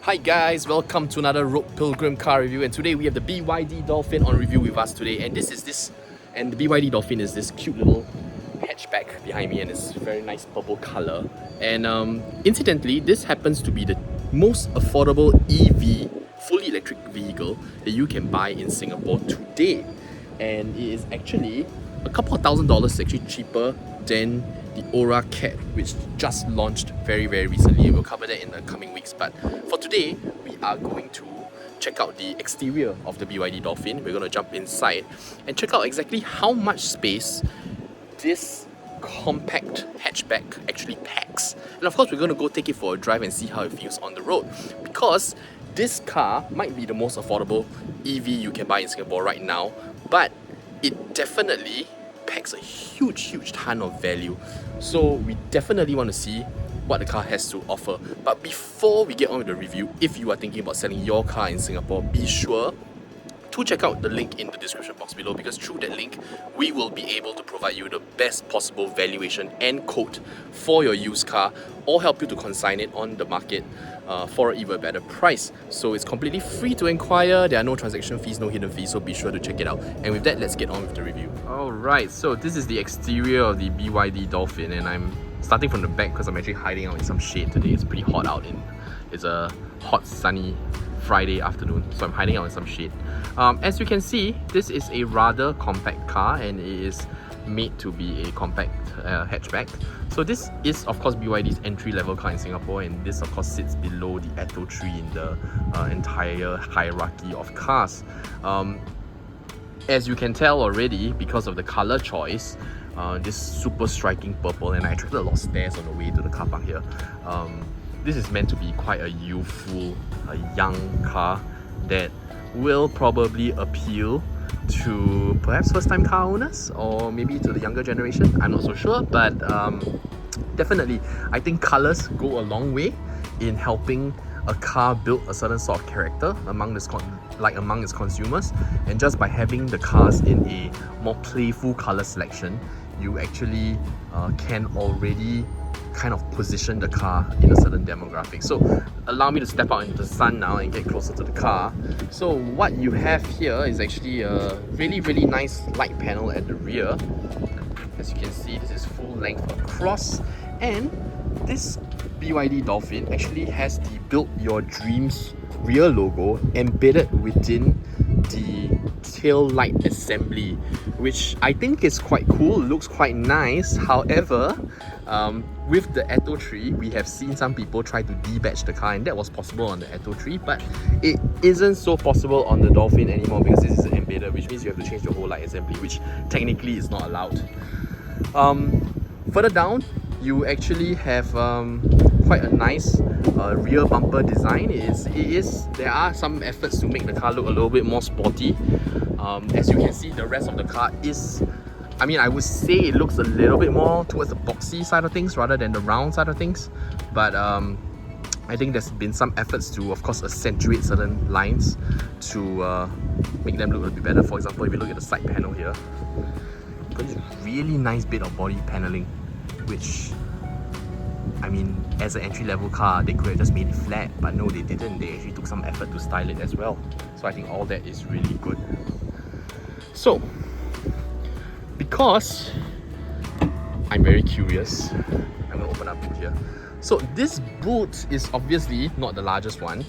Hi guys, welcome to another Pilgrim car review, and today we have the BYD Dolphin on review with us today. And the BYD Dolphin is this cute little hatchback behind me, and it's very nice purple color. And incidentally, this happens to be the most affordable EV, fully electric vehicle that you can buy in Singapore today. And it is actually a couple of $1,000s actually cheaper than the Aura Cat, which just launched very recently. We'll cover that in the coming weeks, but for today we are going to check out the exterior of the BYD Dolphin. We're going to jump inside and check out exactly how much space this compact hatchback actually packs. And of course we're going to go take it for a drive and see how it feels on the road, because this car might be the most affordable EV you can buy in Singapore right now, but it definitely packs a huge ton of value. So we definitely want to see what the car has to offer. But before we get on with the review, if you are thinking about selling your car in Singapore, be sure to check out the link in the description box below, because through that link we will be able to provide you the best possible valuation and quote for your used car, or help you to consign it on the market for an even better price. So it's completely free to inquire. There are no transaction fees, no hidden fees, so be sure to check it out. And with that, let's get on with the review. Alright, so this is the exterior of the BYD Dolphin, and I'm starting from the back because I'm actually hiding out in some shade today. It's pretty hot out. It's a hot sunny Friday afternoon, so I'm hiding out in some shade. As you can see, this is a rather compact car, and it is made to be a compact hatchback. So this is of course BYD's entry-level car in Singapore, and this of course sits below the Atto tree in the entire hierarchy of cars. As you can tell already, because of the color choice, this super striking purple, and I attracted a lot of stares on the way to the car park here. This is meant to be quite a youthful, young car that will probably appeal to perhaps first-time car owners, or maybe to the younger generation. I'm not so sure, but definitely I think colors go a long way in helping a car build a certain sort of character among its consumers. And just by having the cars in a more playful color selection, you actually can already kind of position the car in a certain demographic. So allow me to step out into the sun now and get closer to the car. So what you have here is actually a really nice light panel at the rear. As you can see, this is full length across, and this BYD Dolphin actually has the Build Your Dreams rear logo embedded within the tail light assembly, which I think is quite cool, looks quite nice. However, with the Atto tree, we have seen some people try to debadge the car, and that was possible on the Atto tree, but it isn't so possible on the Dolphin anymore, because this is embedded, which means you have to change the whole light assembly, which technically is not allowed. Further down, you actually have quite a nice rear bumper design. There are some efforts to make the car look a little bit more sporty. As you can see, the rest of the car is, I would say it looks a little bit more towards the boxy side of things rather than the round side of things. But I think there's been some efforts to, of course, accentuate certain lines to make them look a little bit better. For example, if you look at the side panel here, got this really nice bit of body paneling, which, as an entry-level car, they could have just made it flat, but no, they didn't. They actually took some effort to style it as well. So I think all that is really good. So, because I'm very curious, I'm going to open up boot here. So this boot is obviously not the largest one,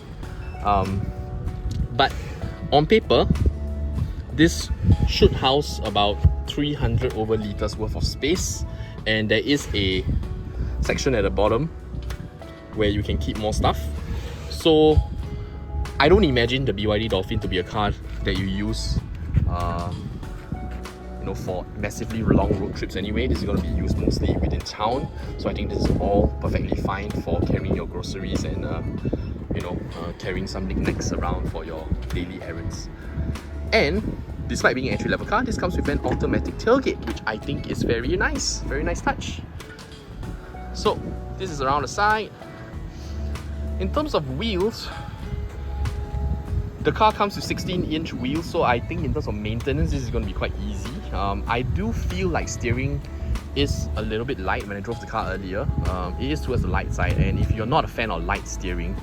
but on paper, this should house about 300 over liters worth of space, and there is a section at the bottom where you can keep more stuff. So I don't imagine the BYD Dolphin to be a car that you use for massively long road trips anyway. This is going to be used mostly within town, so I think this is all perfectly fine for carrying your groceries and carrying some knickknacks around for your daily errands. And despite being an entry-level car, this comes with an automatic tailgate, which I think is very nice touch. So this is around the side. In terms of wheels, the car comes with 16-inch wheels, so I think in terms of maintenance, this is going to be quite easy. I do feel like steering is a little bit light when I drove the car earlier. It is towards the light side, and if you're not a fan of light steering,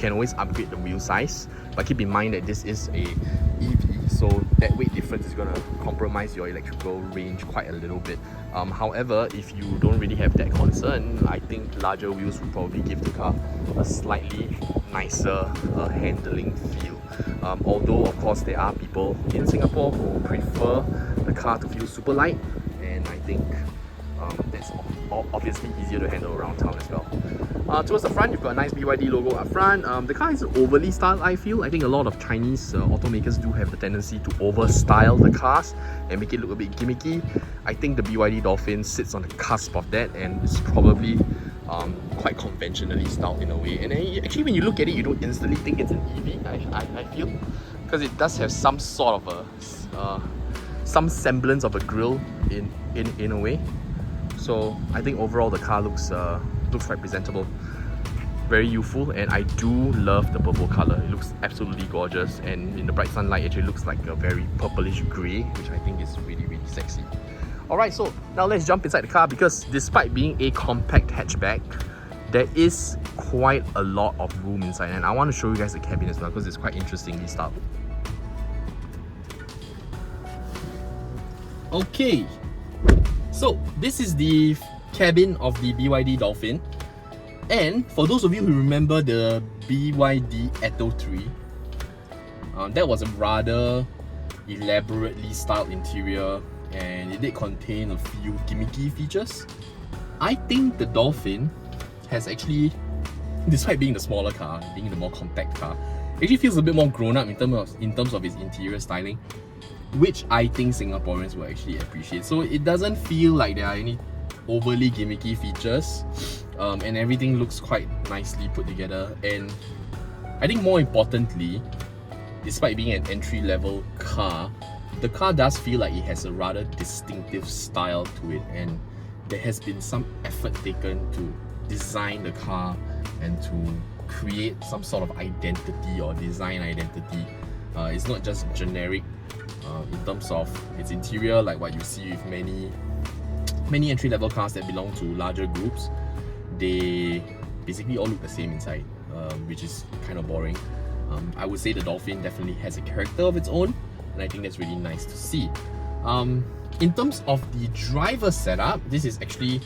can always upgrade the wheel size, but keep in mind that this is a EV, so that weight difference is going to compromise your electrical range quite a little bit. However, if you don't really have that concern, I think larger wheels will probably give the car a slightly nicer handling feel. Although of course there are people in Singapore who prefer the car to feel super light, and I think that's obviously easier to handle around town as well. Towards the front, you've got a nice BYD logo up front. The car is overly styled, I feel. I think a lot of Chinese automakers do have the tendency to over-style the cars and make it look a bit gimmicky. I think the BYD Dolphin sits on the cusp of that, and it's probably quite conventionally styled in a way. And actually, when you look at it, you don't instantly think it's an EV, I feel, because it does have some sort of some semblance of a grille in a way. So I think overall the car looks quite presentable, very youthful, and I do love the purple color. It looks absolutely gorgeous, and in the bright sunlight it actually looks like a very purplish grey, which I think is really, really sexy. Alright, so now let's jump inside the car, because despite being a compact hatchback, there is quite a lot of room inside, and I want to show you guys the cabin as well because it's quite interestingly styled. Okay, so this is the cabin of the BYD Dolphin, and for those of you who remember the BYD Atto 3, that was a rather elaborately styled interior, and it did contain a few gimmicky features. I think the Dolphin has actually, despite being the smaller car, being the more compact car, actually feels a bit more grown up in terms of its interior styling, which I think Singaporeans will actually appreciate. So it doesn't feel like there are any overly gimmicky features, and everything looks quite nicely put together. And I think more importantly, despite being an entry-level car, the car does feel like it has a rather distinctive style to it, and there has been some effort taken to design the car and to create some sort of identity or design identity. It's not just generic in terms of its interior, like what you see with many entry-level cars that belong to larger groups. They basically all look the same inside, which is kind of boring. I would say the Dolphin definitely has a character of its own, and I think that's really nice to see. In terms of the driver setup, this is actually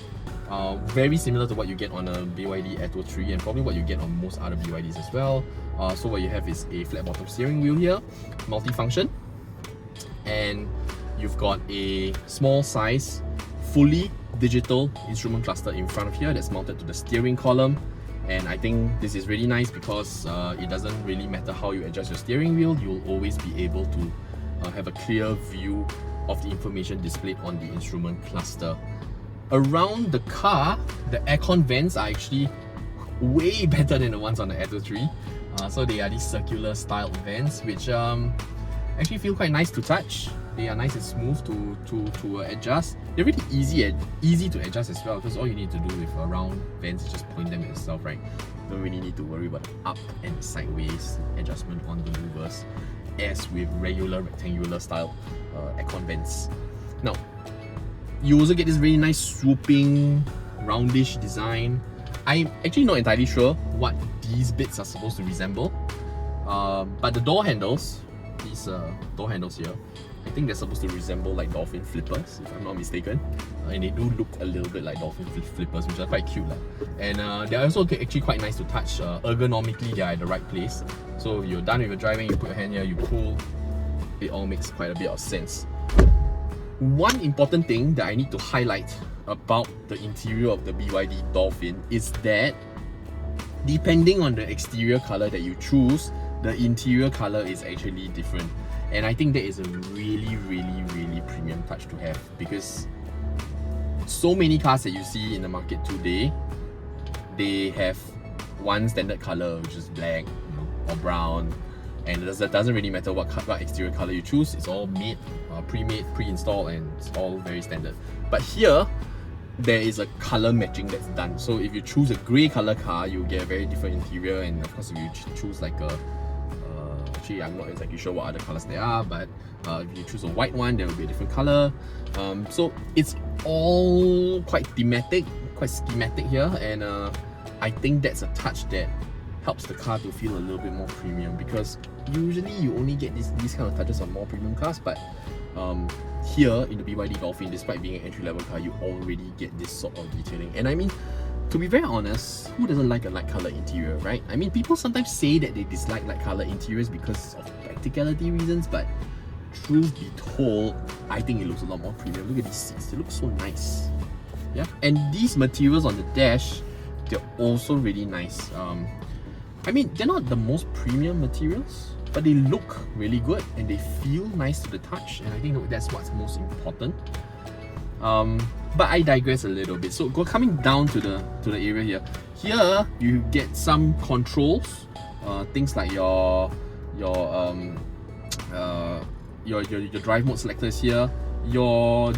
very similar to what you get on a BYD Atto 3 and probably what you get on most other BYDs as well. So what you have is a flat bottom steering wheel here, multi-function, and you've got a small size, fully digital instrument cluster in front of here that's mounted to the steering column. And I think this is really nice because it doesn't really matter how you adjust your steering wheel, you'll always be able to have a clear view of the information displayed on the instrument cluster. Around the car, the aircon vents are actually way better than the ones on the Atto 3. So they are these circular styled vents, which actually feel quite nice to touch. They are nice and smooth to adjust. They're really easy to adjust as well, because all you need to do with round vents is just point them at yourself, right? Don't really need to worry about up and sideways adjustment on the louvers as with regular rectangular style aircon vents. Now, you also get this really nice swooping roundish design. I'm actually not entirely sure what these bits are supposed to resemble, but the door handles, these door handles here, I think they're supposed to resemble like Dolphin flippers, if I'm not mistaken. And they do look a little bit like Dolphin flippers, which are quite cute. And they're also actually quite nice to touch. Ergonomically, they're at the right place. So if you're done with your driving, you put your hand here, you pull, it all makes quite a bit of sense. One important thing that I need to highlight about the interior of the BYD Dolphin is that depending on the exterior color that you choose, the interior color is actually different. And I think that is a really premium touch to have, because so many cars that you see in the market today, they have one standard color, which is black, or brown, and it doesn't really matter what exterior color you choose. It's all made, pre-made, pre-installed, and it's all very standard. But here, there is a color matching that's done. So if you choose a grey color car, you'll get a very different interior, and of course if you choose like a actually I'm not exactly sure what other colors there are, but if you choose a white one, there will be a different color. So it's all quite thematic, quite schematic here, and I think that's a touch that helps the car to feel a little bit more premium, because usually you only get these kind of touches on more premium cars, but here in the BYD Dolphin, despite being an entry-level car, you already get this sort of detailing. And I mean, to be very honest, who doesn't like a light color interior, right? I mean, people sometimes say that they dislike light color interiors because of practicality reasons, but truth be told, I think it looks a lot more premium. Look at these seats, they look so nice. Yeah, and these materials on the dash, they're also really nice. I mean, they're not the most premium materials, but they look really good and they feel nice to the touch, and I think that's what's most important. But I digress a little bit. So coming down to the area here. Here you get some controls, things like your drive mode selector is here. Your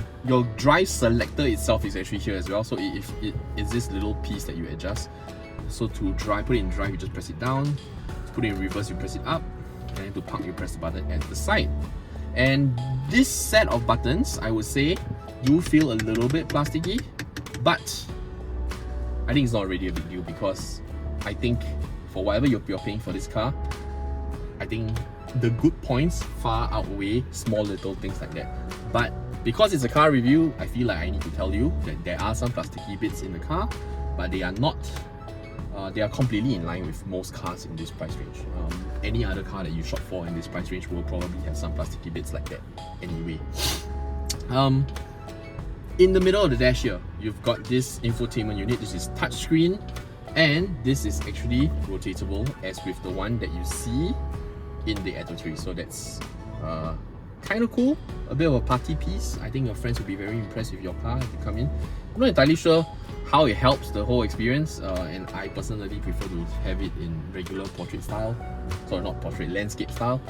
drive selector itself is actually here as well. So it is this little piece that you adjust. So to put it in drive, you just press it down. To put it in reverse, you press it up. And to park, you press the button at the side. And this set of buttons, I would say, do feel a little bit plasticky, but I think it's not really a big deal, because I think for whatever you're paying for this car, I think the good points far outweigh small little things like that. But because it's a car review, I feel like I need to tell you that there are some plasticky bits in the car, but they are not. They are completely in line with most cars in this price range. Any other car that you shop for in this price range will probably have some plasticky bits like that anyway. In the middle of the dash here, you've got this infotainment unit. This is touchscreen, and this is actually rotatable, as with the one that you see in the Atto 3. So that's kind of cool, a bit of a party piece. I think your friends will be very impressed with your car if you come in. I'm not entirely sure how it helps the whole experience, and I personally prefer to have it in regular portrait style. Sorry, not portrait, landscape style.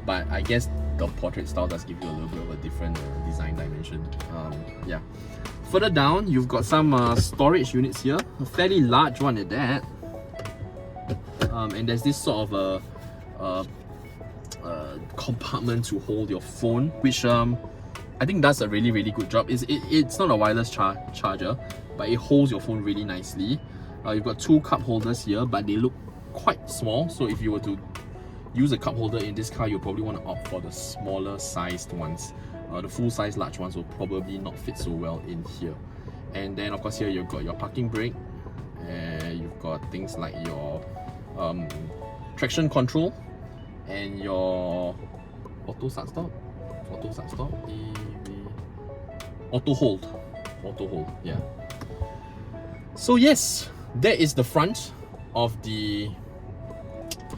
But I guess the portrait style does give you a little bit of a different design dimension. Yeah. Further down, you've got some storage units here, a fairly large one at that. And there's this sort of a compartment to hold your phone, which I think does a really good job. It's not a wireless charger, but it holds your phone really nicely. You've got two cup holders here, but they look quite small. So if you were to use a cup holder in this car, you'll probably want to opt for the smaller sized ones. The full size large ones will probably not fit so well in here. And then of course here you've got your parking brake, and you've got things like your traction control and your auto start-stop, auto hold, yeah. So yes, that is the front of the...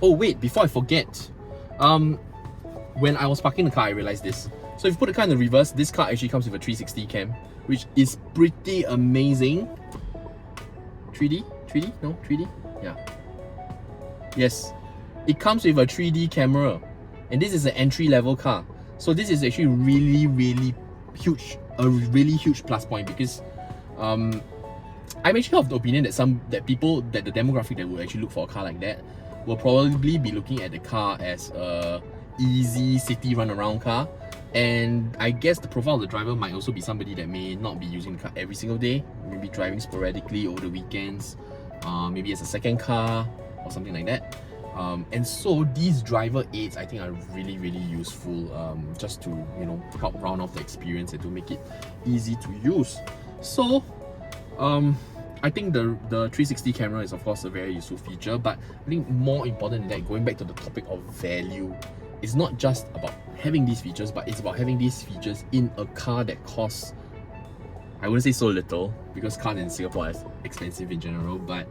Oh wait, before I forget, when I was parking the car, I realized this. So if you put the car in the reverse, this car actually comes with a 360 cam, which is pretty amazing. 3D? No, 3D? Yeah. Yes, it comes with a 3D camera, and this is an entry-level car. So this is actually really huge, a really huge plus point, because I'm actually of the opinion that the demographic that will actually look for a car like that will probably be looking at the car as a easy city run around car. And I guess the profile of the driver might also be somebody that may not be using the car every single day, maybe driving sporadically over the weekends, maybe as a second car or something like that. And so these driver aids, I think, are really useful, just to, you know, help round off the experience and to make it easy to use. So I think the 360 camera is of course a very useful feature, but I think more important than that, going back to the topic of value, it's not just about having these features, but it's about having these features in a car that costs, I wouldn't say so little, because cars in Singapore are expensive in general, but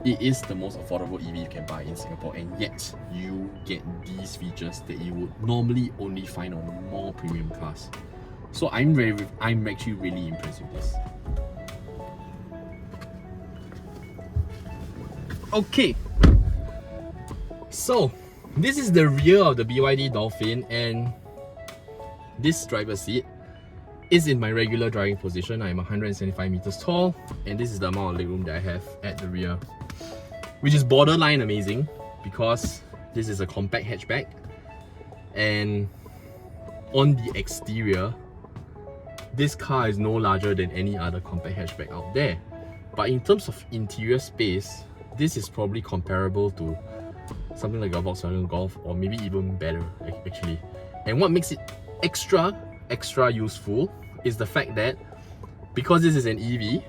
it is the most affordable EV you can buy in Singapore, and yet you get these features that you would normally only find on more premium cars. So I'm actually really impressed with this. Okay, so this is the rear of the BYD Dolphin, and this driver's seat is in my regular driving position. I'm 175 meters tall, and this is the amount of legroom that I have at the rear, which is borderline amazing because this is a compact hatchback, and on the exterior, this car is no larger than any other compact hatchback out there. But in terms of interior space, this is probably comparable to something like a Volkswagen Golf, or maybe even better actually. And what makes it extra useful is the fact that because this is an EV,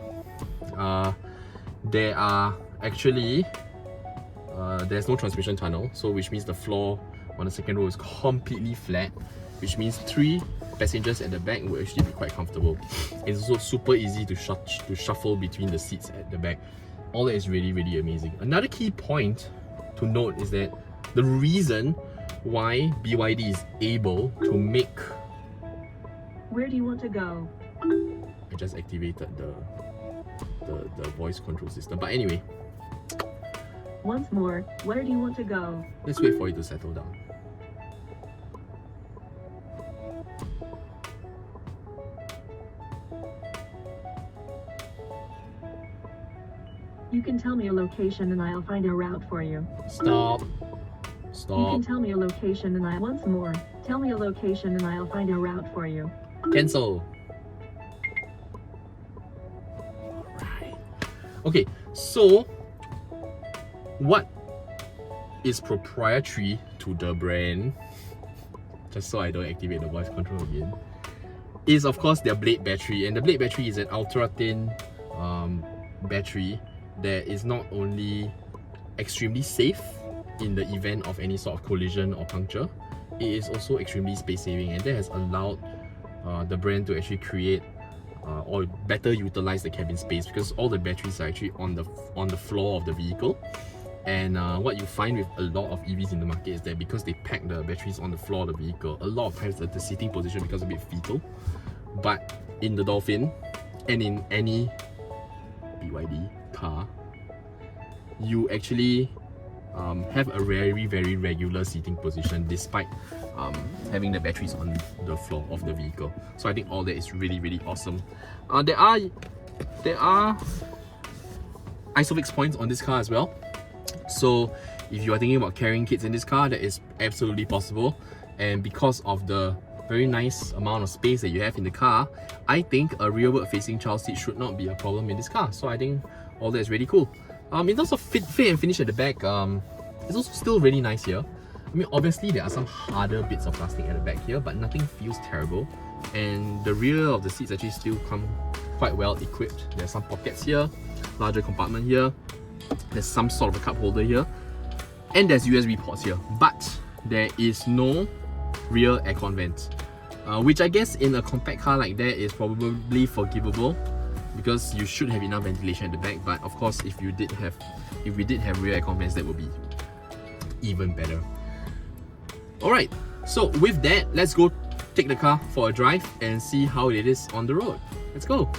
there are actually there's no transmission tunnel, so which means the floor on the second row is completely flat, which means 3 passengers at the back will actually be quite comfortable. It's also super easy to shuffle between the seats at the back. All that is really amazing. Another key point to note is that the reason why BYD is able to make... Where do you want to go? I just activated the voice control system, but anyway. Once more, where do you want to go? Let's wait for it to settle down. You can tell me a location and I'll find a route for you. Stop. You can tell me a location and once more, tell me a location and I'll find a route for you. Cancel. Alright. Okay, so what is proprietary to the brand, just so I don't activate the voice control again, is of course their blade battery. And the blade battery is an ultra thin battery that is not only extremely safe in the event of any sort of collision or puncture, it is also extremely space saving, and that has allowed the brand to actually create or better utilize the cabin space, because all the batteries are actually on the floor of the vehicle. And what you find with a lot of EVs in the market is that because they pack the batteries on the floor of the vehicle, a lot of times the seating position becomes a bit fetal. But in the Dolphin and in any BYD car, you actually have a very regular seating position despite having the batteries on the floor of the vehicle. So I think all that is really awesome. There are ISOFIX points on this car as well. So if you are thinking about carrying kids in this car, that is absolutely possible. And because of the very nice amount of space that you have in the car, I think a rearward facing child seat should not be a problem in this car. So I think all that is really cool. In terms of fit and finish at the back, it's also still really nice here. I mean, obviously there are some harder bits of plastic at the back here, but nothing feels terrible. And the rear of the seats actually still come quite well equipped. There's some pockets here, larger compartment here, there's some sort of a cup holder here, and there's USB ports here. But there is no rear aircon vent, which I guess in a compact car like that is probably forgivable, because you should have enough ventilation at the back. But of course, if we did have rear aircon vents, that would be even better. Alright, so with that, let's go take the car for a drive and see how it is on the road. Let's go.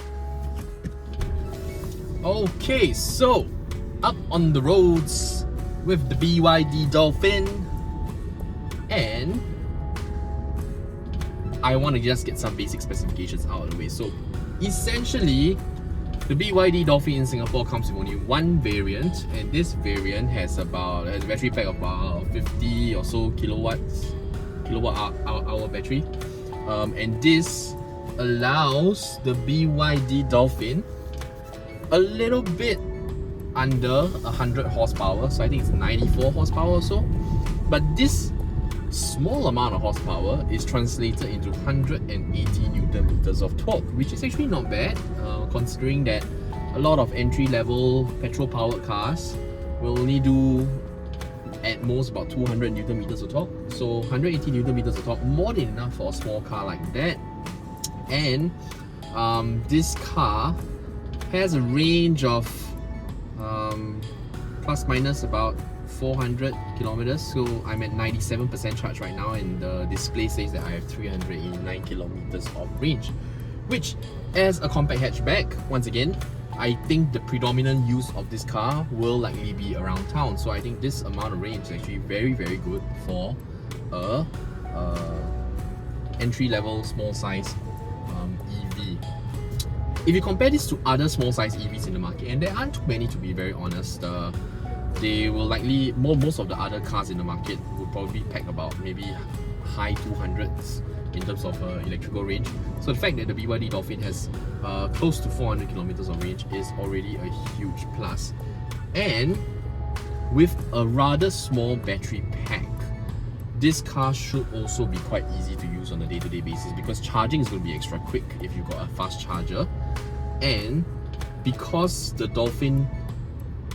Okay, so up on the roads with the BYD Dolphin, and I want to just get some basic specifications out of the way. So essentially, the BYD Dolphin in Singapore comes with only one variant, and this variant has a battery pack of about 50 or so kilowatt hour battery, and this allows the BYD Dolphin a little bit under 100 horsepower, so I think it's 94 horsepower or so. But this small amount of horsepower is translated into 180 Newton meters of torque, which is actually not bad, considering that a lot of entry-level petrol-powered cars will only do at most about 200 Newton meters of torque. So 180 Newton meters of torque, more than enough for a small car like that. And this car has a range of plus minus about 400 kilometers. So I'm at 97% charge right now, and the display says that I have 389 kilometers of range, which, as a compact hatchback, once again, I think the predominant use of this car will likely be around town. So I think this amount of range is actually very good for a entry-level small size EV. If you compare this to other small size EVs in the market, and there aren't too many to be very honest, they will likely, most of the other cars in the market would probably pack about maybe high 200s in terms of electrical range. So the fact that the BYD Dolphin has close to 400 kilometers of range is already a huge plus. And with a rather small battery pack, this car should also be quite easy to use on a day-to-day basis because charging is going to be extra quick if you've got a fast charger. And because the Dolphin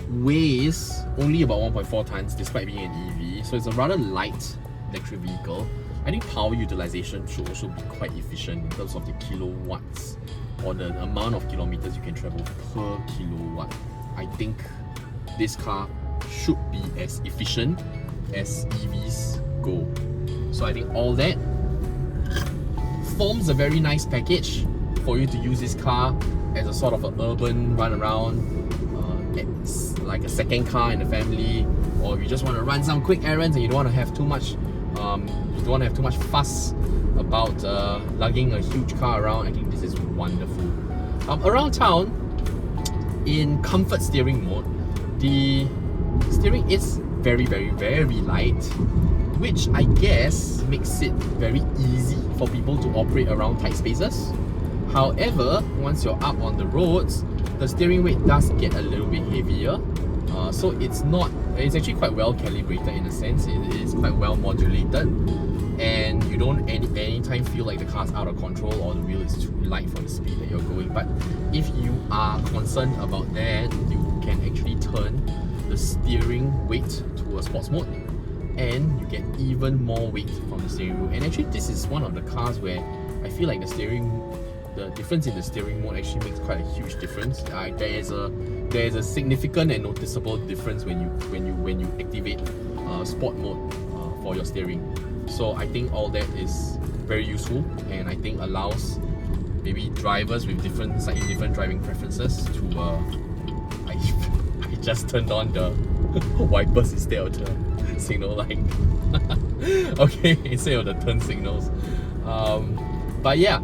weighs only about 1.4 tons despite being an EV, so it's a rather light electric vehicle, I think power utilization should also be quite efficient in terms of the kilowatts or the amount of kilometers you can travel per kilowatt. I think this car should be as efficient as EVs go. So I think all that forms a very nice package for you to use this car as a sort of an urban run around, it's like a second car in the family, or if you just want to run some quick errands and you don't want to have too much fuss about lugging a huge car around. I think this is wonderful. Around town, in comfort steering mode, the steering is very light, which I guess makes it very easy for people to operate around tight spaces. However, once you're up on the roads, the steering weight does get a little bit heavier. So it's actually quite well calibrated in a sense. It is quite well modulated, and you don't anytime feel like the car's out of control or the wheel is too light for the speed that you're going. But if you are concerned about that, you can actually turn the steering weight to a sports mode, and you get even more weight from the steering wheel. And actually, this is one of the cars where I feel like the difference in the steering mode actually makes quite a huge difference. There is a significant and noticeable difference when you activate sport mode for your steering. So I think all that is very useful, and I think allows maybe drivers with slightly different driving preferences to I just turned on the wipers instead of the signal light. Okay, instead of the turn signals. But yeah,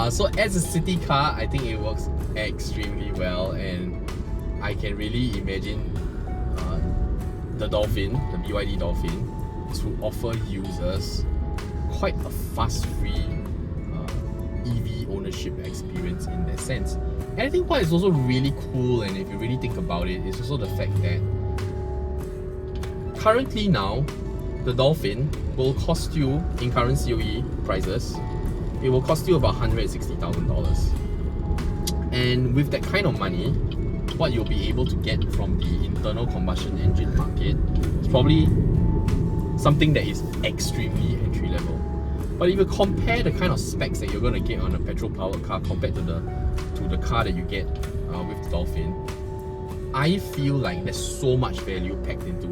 so as a city car, I think it works extremely well, and I can really imagine the Dolphin, the BYD Dolphin, to offer users quite a fuss-free EV ownership experience in that sense. And I think what is also really cool, and if you really think about it, is also the fact that currently now, the Dolphin will cost you, in current COE prices, it will cost you about $160,000. And with that kind of money, what you'll be able to get from the internal combustion engine market is probably something that is extremely entry level. But if you compare the kind of specs that you're going to get on a petrol powered car compared to the car that you get with the Dolphin, I feel like there's so much value packed into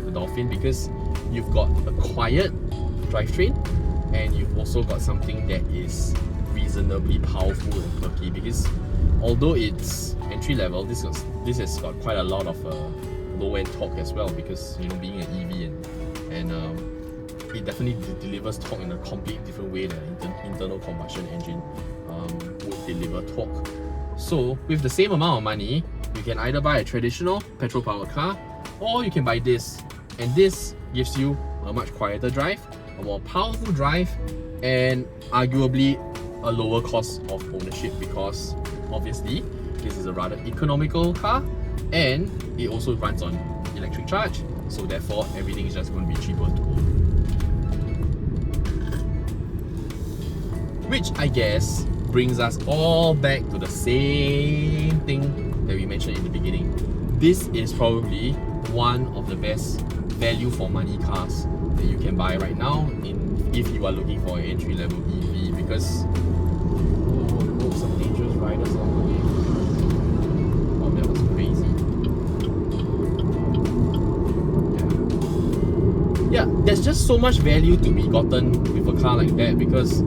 the Dolphin because you've got a quiet drivetrain, and you've also got something that is reasonably powerful and perky, because although it's entry level, this has got quite a lot of low end torque as well, because being an EV and it definitely delivers torque in a completely different way than an internal combustion engine would deliver torque. So with the same amount of money, you can either buy a traditional petrol powered car, or you can buy this, and this gives you a much quieter drive, a more powerful drive, and arguably a lower cost of ownership, because obviously this is a rather economical car and it also runs on electric charge, so therefore everything is just going to be cheaper to own. Which I guess brings us all back to the same thing that we mentioned in the beginning. This is probably one of the best value for money cars that you can buy right now if you are looking for an entry level EV, because some dangerous riders along the way. Oh, that was crazy. Yeah, there's just so much value to be gotten with a car like that, because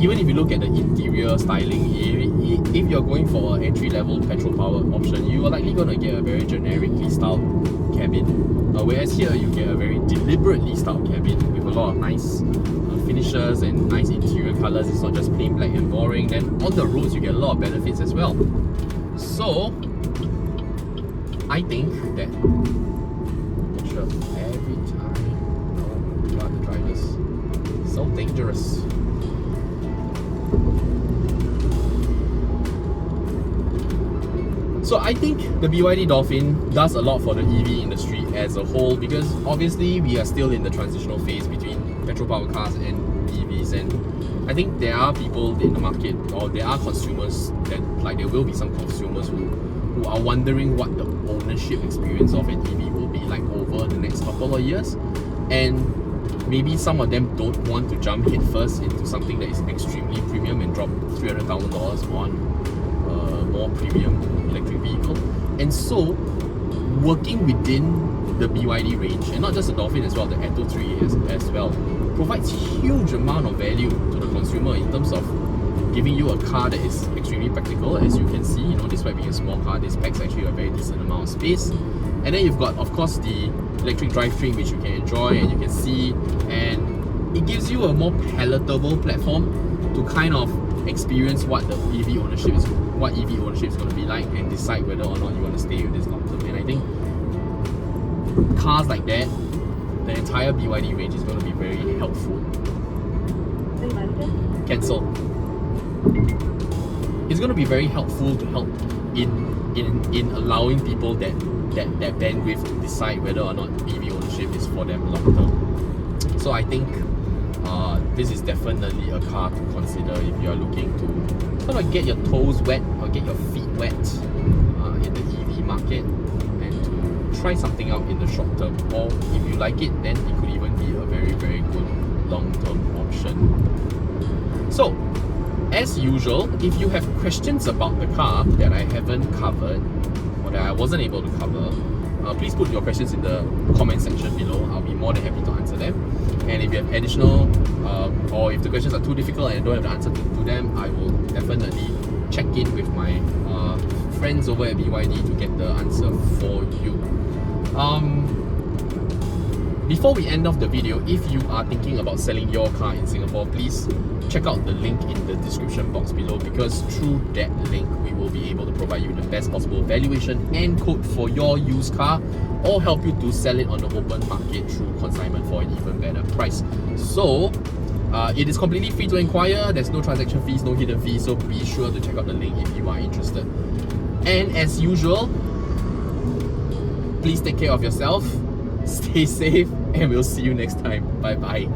even if you look at the interior styling, if you're going for an entry-level petrol-powered option, you are likely going to get a very generically styled cabin. Whereas here, you get a very deliberately styled cabin with a lot of nice finishes and nice interior colors. It's not just plain black and boring. Then on the roads, you get a lot of benefits as well. So, I think that every time, oh god, the drivers, so dangerous. So I think the BYD Dolphin does a lot for the EV industry as a whole, because obviously we are still in the transitional phase between petrol powered cars and EVs, and I think there are people in the market, or there are consumers that, like, there will be some consumers who are wondering what the ownership experience of an EV will be like over the next couple of years, and maybe some of them don't want to jump headfirst into something that is extremely premium and drop $300,000 on a more premium electric vehicle. And so, working within the BYD range, and not just the Dolphin as well, the Atto 3 as well, provides huge amount of value to the consumer in terms of giving you a car that is extremely practical. As you can see, despite being a small car, this packs actually a very decent amount of space. And then you've got, of course, the electric drivetrain, which you can enjoy and you can see, and it gives you a more palatable platform to kind of experience what the EV ownership is going to be like, and decide whether or not you want to stay with this long term. And I think cars like that, the entire BYD range is going to be very helpful. Cancel. It's going to be very helpful to help in allowing people that bandwidth to decide whether or not EV ownership is for them long term. So I think this is definitely a car to consider if you are looking to sort of get your toes wet or get your feet wet in the EV market, and to try something out in the short term. Or if you like it, then it could even be a very, very good long-term option. So, as usual, if you have questions about the car that I haven't covered, or that I wasn't able to cover, please put your questions in the comment section below. I'll be more than happy to answer them. And if you have additional, or if the questions are too difficult and I don't have the answer to them, I will definitely check in with my friends over at BYD to get the answer for you. Before we end off the video, if you are thinking about selling your car in Singapore, please check out the link in the description box below, because through that link we will be able to provide you the best possible valuation and quote for your used car, or help you to sell it on the open market through consignment for an even better price. So it is completely free to inquire. There's no transaction fees, no hidden fees, so be sure to check out the link if you are interested. And as usual, please take care of yourself, stay safe, and we'll see you next time. Bye bye.